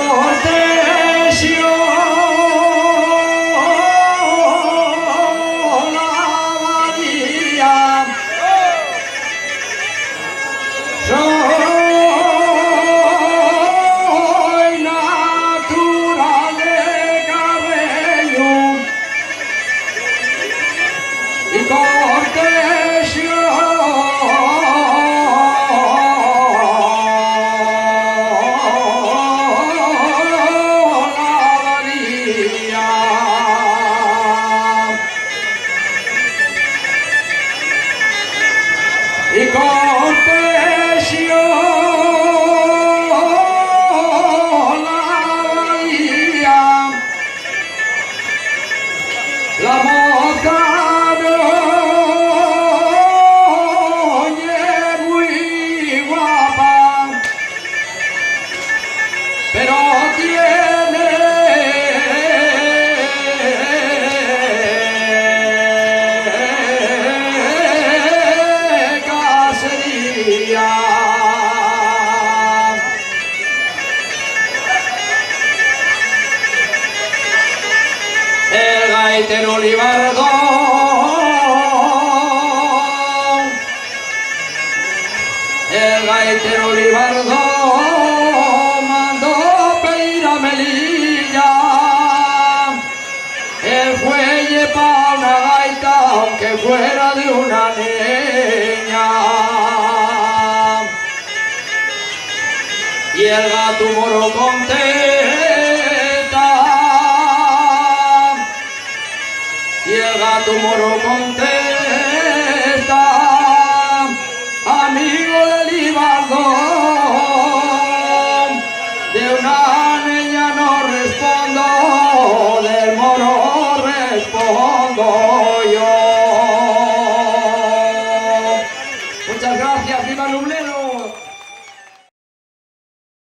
cortesio la abadía. Soy natural de Carreño y cortesio y cortesio la bahía, la moza no es muy guapa, pero tiene casería. El gaitero libardón, el gaitero libardón mandó pedir a Melilla el fuelle pa' una gaita aunque fuera de una niña. Y el gato moro contenta, y el gato moro contenta.